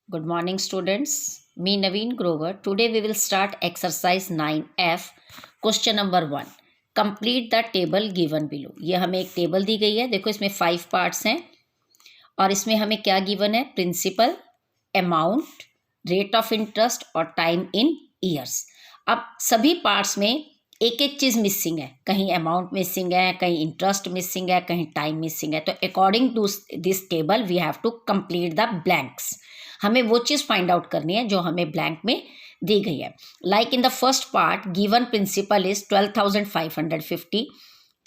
Good morning, students. Me, Naveen Grover. Today we will start exercise 9F. Question number 1. Complete the table given below. ये हमें एक table दी गई है. देखो इसमें 5 पार्ट्स हैं और इसमें हमें क्या गिवन है? Principal, amount, rate of interest और टाइम इन ईयर्स. अब सभी पार्ट्स में एक एक चीज़ मिसिंग है. कहीं अमाउंट मिसिंग है, कहीं इंटरेस्ट मिसिंग है, कहीं टाइम मिसिंग है. तो according to this table we have to complete the blanks. हमें वो चीज़ फाइंड आउट करनी है जो हमें ब्लैंक में दी गई है. Like in the first part given principal is 12,550.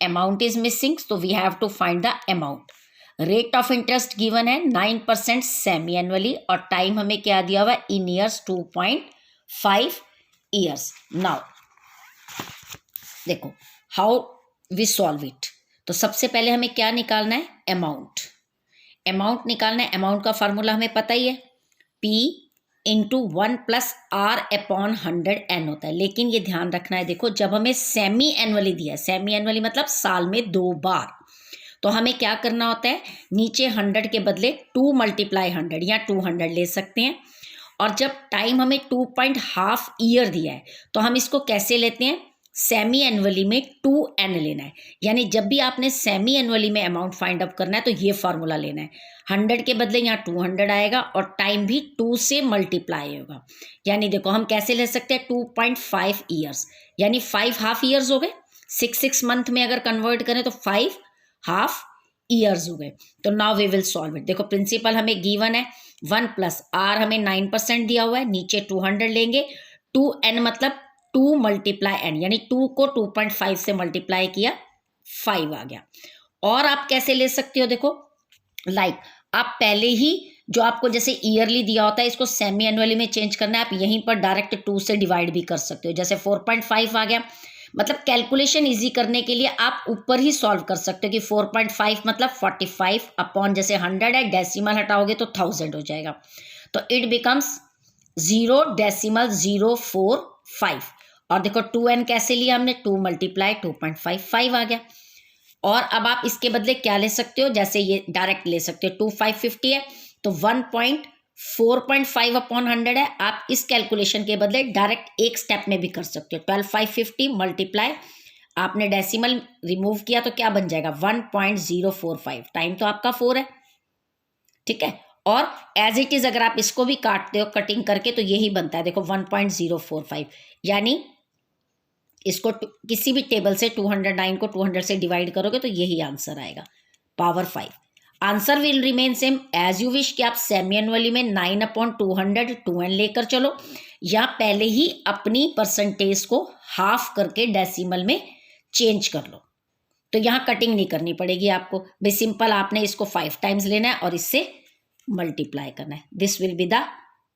Amount is missing, तो we have to find the amount. Rate of interest given है 9% सेमी एनुअली और टाइम हमें क्या दिया हुआ है? इन ईयर्स 2.5 ईयर्स. नाउ देखो हाउ वी सॉल्व इट. तो सबसे पहले हमें क्या निकालना है? अमाउंट. अमाउंट निकालना है. अमाउंट का फॉर्मूला हमें पता ही है, P into 1 plus R upon 100N होता है. लेकिन ये ध्यान रखना है, देखो जब हमें सेमी एनुअली दिया है, सेमी एनुअली मतलब साल में 2 बार, तो हमें क्या करना होता है? नीचे 100 के बदले 2 मल्टीप्लाई 100 या 200 ले सकते हैं. और जब टाइम हमें 2.5 ईयर दिया है तो हम इसको कैसे लेते हैं? सेमी एनुअली में 2n लेना है. यानी जब भी आपने सेमी एनुअली में अमाउंट फाइंड आउट करना है तो ये फार्मूला लेना है. 100 के बदले यहाँ 200 आएगा और टाइम भी 2 से मल्टीप्लाई होगा. यानी देखो हम कैसे ले सकते हैं? 2.5 ईयर्स यानी 5 हाफ ईयर्स हो गए. 6 मंथ में अगर कन्वर्ट करें तो 5 हाफ ईयर्स हो गए. तो now we will solve it. देखो प्रिंसिपल हमें गिवन है 1 प्लस R हमें 9% दिया हुआ है. नीचे 200 लेंगे. 2n मतलब 2 मल्टीप्लाई एन, यानी 2 को 2.5 से मल्टीप्लाई किया 5 आ गया. और आप कैसे ले सकते हो? देखो लाइक आप पहले ही जो आपको जैसे ईयरली दिया होता है इसको सेमी एनुअली में चेंज करना है. आप यहीं पर डायरेक्ट 2 से डिवाइड भी कर सकते हो. जैसे 4.5 आ गया, मतलब कैलकुलेशन इजी करने के लिए आप ऊपर ही सॉल्व कर सकते हो कि 4.5 मतलब 45 अपॉन जैसे 100 है, डेसिमल हटाओगे तो 1000 हो जाएगा. तो इट बिकम्स 0.045. और देखो 2n कैसे लिया हमने? 2 मल्टीप्लाई 2.55 आ गया. और अब आप इसके बदले क्या ले सकते हो? जैसे ये डायरेक्ट ले सकते हो. 2550 है तो 4.5 अपॉन 100 है. आप इस कैलकुलेशन के बदले डायरेक्ट एक स्टेप में भी कर सकते हो. 12550 मल्टीप्लाई, आपने डेसिमल रिमूव किया तो क्या बन जाएगा? 1.045. टाइम तो आपका 4 है, ठीक है. और एज इट इज अगर आप इसको भी काटते हो कटिंग करके तो यही बनता है. देखो 1.045 यानी इसको किसी भी टेबल से 209 को 200 से डिवाइड करोगे तो यही आंसर आएगा, power 5. Answer will remain same as you wish कि आप सेमी एनुअली में 9/200 2n लेकर चलो, या पहले ही अपनी परसेंटेज को हाफ करके डेसिमल में चेंज कर लो. तो यहाँ कटिंग नहीं करनी पड़ेगी आपको. भाई सिंपल आपने इसको 5 टाइम्स लेना है और इससे मल्टीप्लाई करना है. This will be the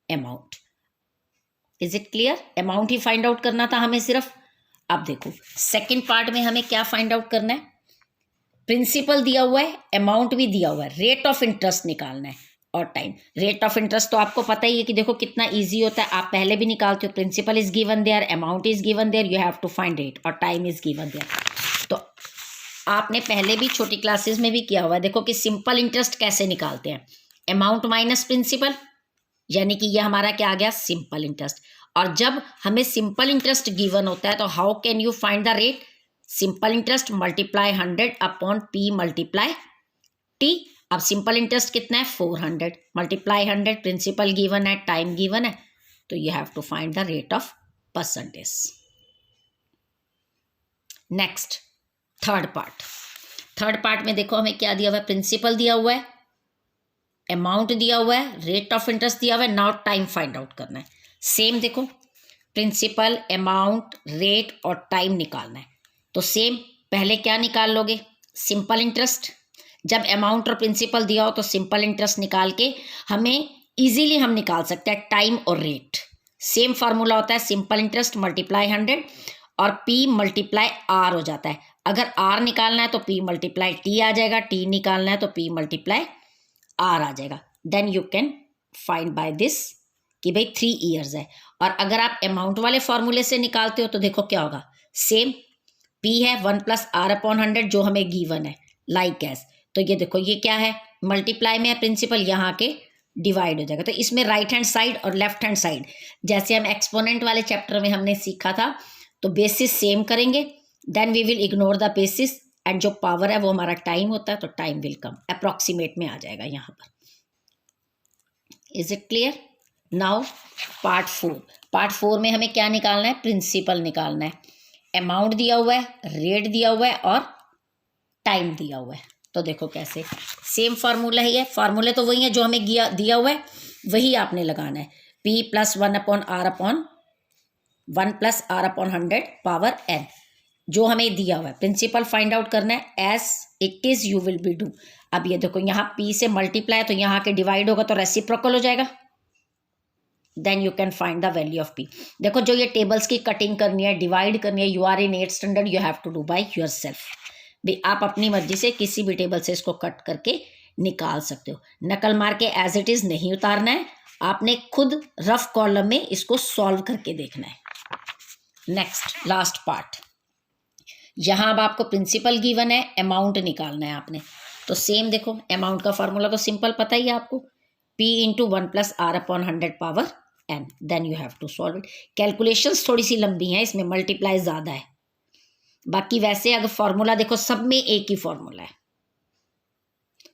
amount. Is it clear? Amount he find out करना था हमें सिर्फ. अब देखो सेकंड पार्ट में हमें क्या फाइंड आउट करना है? प्रिंसिपल दिया हुआ है, अमाउंट भी दिया हुआ है, रेट ऑफ इंटरेस्ट निकालना है और टाइम. रेट ऑफ इंटरेस्ट तो आपको पता ही है कि देखो कितना इजी होता है, आप पहले भी निकालते हो. Principal is given there, amount is given there, you have to find rate, और टाइम इज गिवन देयर. तो आपने पहले भी छोटी क्लासेस में भी किया हुआ है. देखो कि सिंपल इंटरेस्ट कैसे निकालते हैं? अमाउंट माइनस प्रिंसिपल, यानी कि ये हमारा क्या आ गया? Simple interest. और जब हमें सिंपल इंटरेस्ट गिवन होता है तो how can you find the rate? Simple interest multiply 100 upon P multiply T. अब सिंपल इंटरेस्ट कितना है? 400 मल्टीप्लाई 100. प्रिंसिपल गिवन है, टाइम गिवन है, तो you have to find the rate of percentage. Next third part. Third part में देखो हमें क्या दिया हुआ है? प्रिंसिपल दिया हुआ है, अमाउंट दिया हुआ है, रेट ऑफ इंटरेस्ट दिया हुआ है. नाउ टाइम फाइंड आउट करना है. सेम देखो प्रिंसिपल, अमाउंट, रेट और टाइम निकालना है. तो सेम पहले क्या निकाल लोगे? Simple interest. जब अमाउंट और प्रिंसिपल दिया हो तो सिंपल इंटरेस्ट निकाल के हमें इजीली हम निकाल सकते हैं टाइम और रेट. सेम फार्मूला होता है, सिंपल इंटरेस्ट मल्टीप्लाई 100 और P मल्टीप्लाई R हो जाता है. अगर R निकालना है तो P मल्टीप्लाई T आ जाएगा, T निकालना है तो P मल्टीप्लाई R आ जाएगा. Then you can find by this कि भाई 3 ईयर्स है. और अगर आप अमाउंट वाले फॉर्मूले से निकालते हो तो देखो क्या होगा? सेम P है 1 प्लस R अपॉन 100 जो हमें गिवन है, लाइक एज. तो ये देखो ये क्या है? मल्टीप्लाई में है प्रिंसिपल, यहाँ के डिवाइड हो जाएगा। तो इसमें राइट हैंड साइड और लेफ्ट हैंड साइड जैसे हम एक्सपोनेंट वाले चैप्टर में हमने सीखा था, तो बेसिस सेम करेंगे, then we will ignore the basis, and जो पावर है वो हमारा टाइम होता है, तो टाइम विल कम, अप्रॉक्सीमेट में आ जाएगा यहाँ पर। Is it clear? Now part 4। Part 4 में हमें क्या निकालना है? प्रिंसिपल निकालना है। अमाउंट दिया हुआ है, रेट दिया हुआ है और टाइम दिया हुआ है। तो देखो कैसे, सेम फार्मूला ही है, फार्मूले तो वही है जो हमें दिया हुआ है, वही आपने लगाना है। P + 1 + R/100 पावर n, जो हमें दिया हुआ है। प्रिंसिपल फाइंड आउट करना है, as it is you will be do. अब ये देखो यहाँ P से मल्टीप्लाई, तो यहाँ के डिवाइड होगा तो रेसिप्रोकल हो जाएगा, then you can find the value of P। देखो जो ये टेबल्स की कटिंग करनी है, डिवाइड करनी है, you are in 8th standard, you have to do by yourself. भी आप अपनी मर्जी से किसी भी टेबल से इसको कट करके निकाल सकते हो, नकल मार के एज इट इज नहीं उतारना है, आपने खुद रफ कॉलम में इसको सॉल्व करके देखना है। नेक्स्ट लास्ट पार्ट, यहाँ अब आपको प्रिंसिपल गिवन है, अमाउंट निकालना है आपने। तो सेम देखो, अमाउंट का फार्मूला तो सिंपल पता ही है आपको, P × 1 + R/100 power n, then you have to solve it. Calculations थोड़ी सी लंबी हैं, इसमें मल्टीप्लाई ज़्यादा है, बाकी वैसे अगर फॉर्मूला देखो सब में एक ही फॉर्मूला है।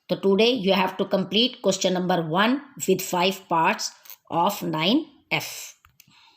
तो today you have to complete question number 1 with 5 parts of 9F।